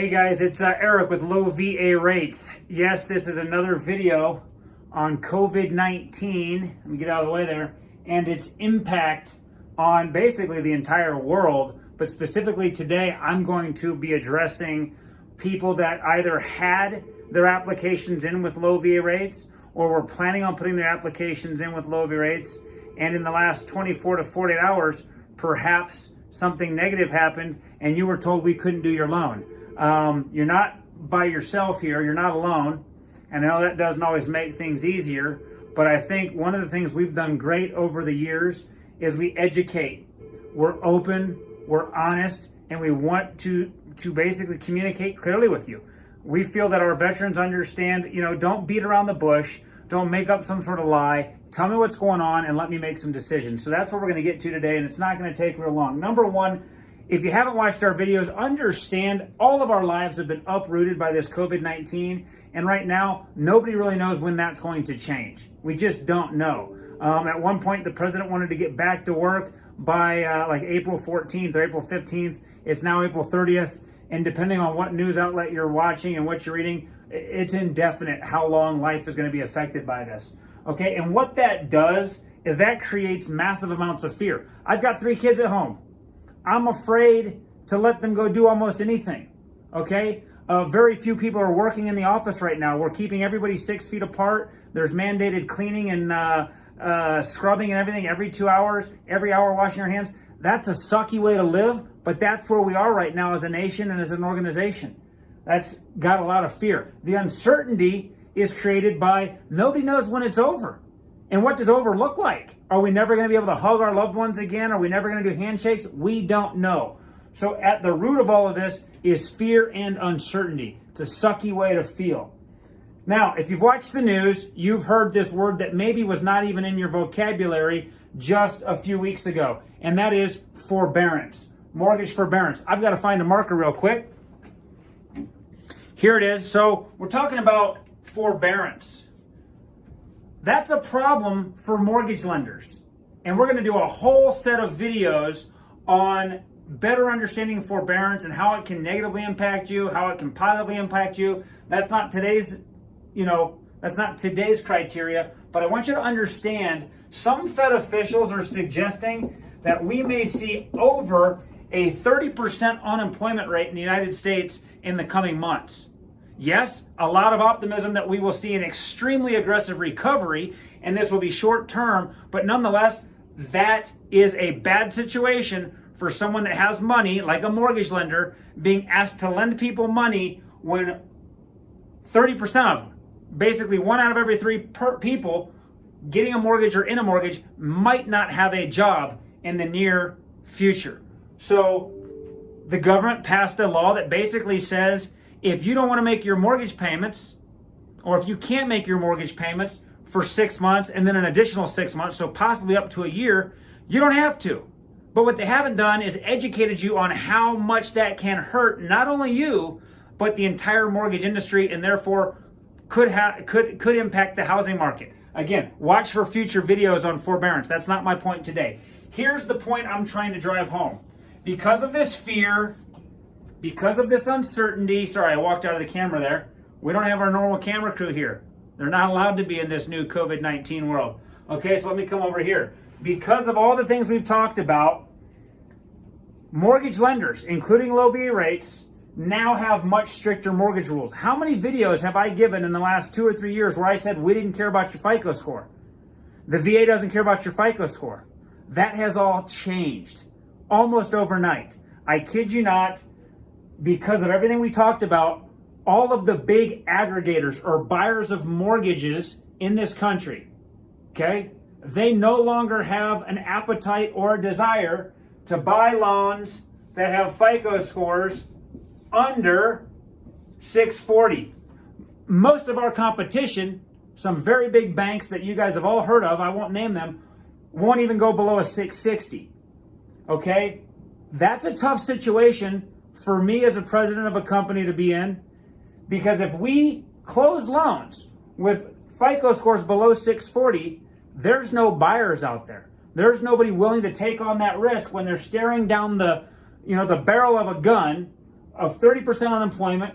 Hey guys, it's Eric with Low VA Rates. Yes, this is another video on COVID-19. Let me get out of the way there. And its impact on basically the entire world. But specifically today, I'm going to be addressing people that either had their applications in with low VA rates or were planning on putting their applications in with low VA rates. And in the last 24 to 48 hours, perhaps something negative happened and you were told we couldn't do your loan. You're not by yourself here. You're not alone. And I know that doesn't always make things easier, but I think one of the things we've done great over the years is we educate. We're open, we're honest, and we want to basically communicate clearly with you. We feel that our veterans understand, don't beat around the bush, don't make up some sort of lie. Tell me what's going on and let me make some decisions. So that's what we're going to get to today, and it's not going to take real long. Number one, if you haven't watched our videos, understand all of our lives have been uprooted by this COVID-19. And right now, nobody really knows when that's going to change. We just don't know. At one point, the president wanted to get back to work by like April 14th or April 15th. It's now April 30th. And depending on what news outlet you're watching and what you're reading, it's indefinite how long life is going to be affected by this. Okay, and what that does is that creates massive amounts of fear. I've got 3 kids at home. I'm afraid to let them go do almost anything, okay? Very few people are working in the office right now. We're keeping everybody 6 feet apart. There's mandated cleaning and scrubbing and everything every 2 hours, every hour washing our hands. That's a sucky way to live, but that's where we are right now as a nation and as an organization. That's got a lot of fear. The uncertainty is created by nobody knows when it's over. And what does over look like? Are we never going to be able to hug our loved ones again? Are we never going to do handshakes? We don't know. So at the root of all of this is fear and uncertainty. It's a sucky way to feel. Now, if you've watched the news, you've heard this word that maybe was not even in your vocabulary just a few weeks ago, and that is forbearance, mortgage forbearance. I've got to find a marker real quick. Here it is. So we're talking about forbearance. That's a problem for mortgage lenders. And we're going to do a whole set of videos on better understanding forbearance and how it can negatively impact you, how it can positively impact you. That's not today's, that's not today's criteria, but I want you to understand some Fed officials are suggesting that we may see over a 30% unemployment rate in the United States in the coming months. Yes, a lot of optimism that we will see an extremely aggressive recovery, and this will be short term, but nonetheless, that is a bad situation for someone that has money, like a mortgage lender, being asked to lend people money when 30% of them, basically 1 out of every 3 people getting a mortgage or in a mortgage, might not have a job in the near future. So the government passed a law that basically says, if you don't want to make your mortgage payments, or if you can't make your mortgage payments for 6 months and then an additional 6 months, so possibly up to a year, you don't have to. But what they haven't done is educated you on how much that can hurt not only you, but the entire mortgage industry, and therefore could impact the housing market. Again, watch for future videos on forbearance. That's not my point today. Here's the point I'm trying to drive home. Because of this fear, because of this uncertainty, sorry, I walked out of the camera there. We don't have our normal camera crew here. They're not allowed to be in this new COVID-19 world. Okay, so let me come over here. Because of all the things we've talked about, mortgage lenders, including low VA rates, now have much stricter mortgage rules. How many videos have I given in the last 2 or 3 years where I said we didn't care about your FICO score? The VA doesn't care about your FICO score. That has all changed almost overnight. I kid you not. Because of everything we talked about, all of the big aggregators or buyers of mortgages in this country, okay, they no longer have an appetite or a desire to buy loans that have FICO scores under 640. Most of our competition, some very big banks that you guys have all heard of, I won't name them, won't even go below a 660, okay? That's a tough situation for me as a president of a company to be in, because if we close loans with FICO scores below 640, there's no buyers out there. There's nobody willing to take on that risk when they're staring down the barrel of a gun of 30% unemployment,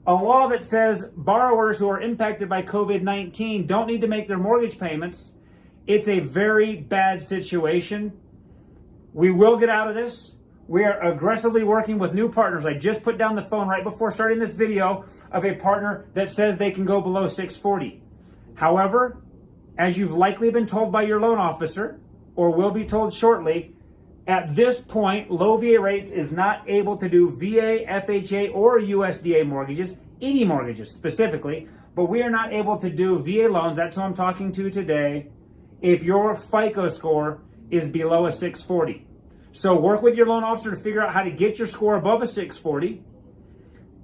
a law that says borrowers who are impacted by COVID-19 don't need to make their mortgage payments. It's a very bad situation. We will get out of this. We are aggressively working with new partners. I just put down the phone right before starting this video of a partner that says they can go below 640. However, as you've likely been told by your loan officer, or will be told shortly, at this point, low VA rates is not able to do VA, FHA, or USDA mortgages, any mortgages specifically, but we are not able to do VA loans. That's who I'm talking to today. If your FICO score is below a 640. So work with your loan officer to figure out how to get your score above a 640,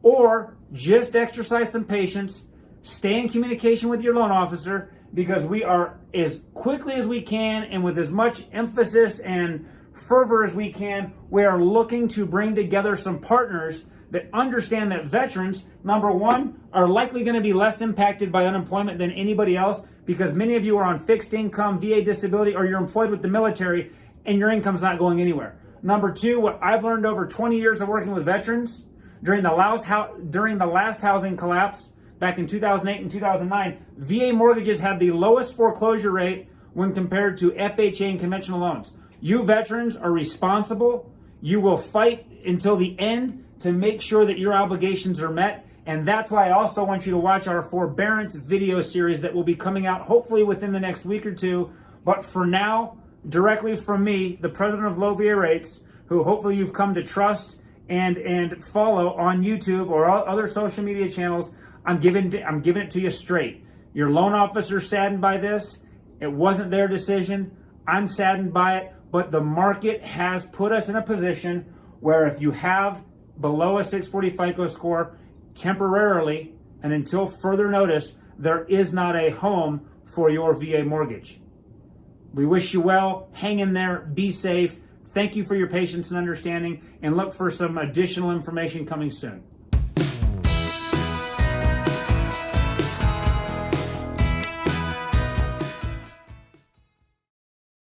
or just exercise some patience, stay in communication with your loan officer, because we are, as quickly as we can and with as much emphasis and fervor as we can, we are looking to bring together some partners that understand that veterans, number one, are likely going to be less impacted by unemployment than anybody else, because many of you are on fixed income, VA disability, or you're employed with the military and your income's not going anywhere. Number two, what I've learned over 20 years of working with veterans, during the last housing collapse back in 2008 and 2009, VA mortgages have the lowest foreclosure rate when compared to FHA and conventional loans. You veterans are responsible. You will fight until the end to make sure that your obligations are met. And that's why I also want you to watch our forbearance video series that will be coming out hopefully within the next week or two. But for now, directly from me, the president of Low VA Rates, who hopefully you've come to trust and follow on YouTube or other social media channels, I'm giving it to you straight. Your loan officer saddened by this. It wasn't their decision. I'm saddened by it, but the market has put us in a position where if you have below a 640 FICO score, temporarily and until further notice, there is not a home for your VA mortgage. We wish you well. Hang in there. Be safe. Thank you for your patience and understanding, and look for some additional information coming soon.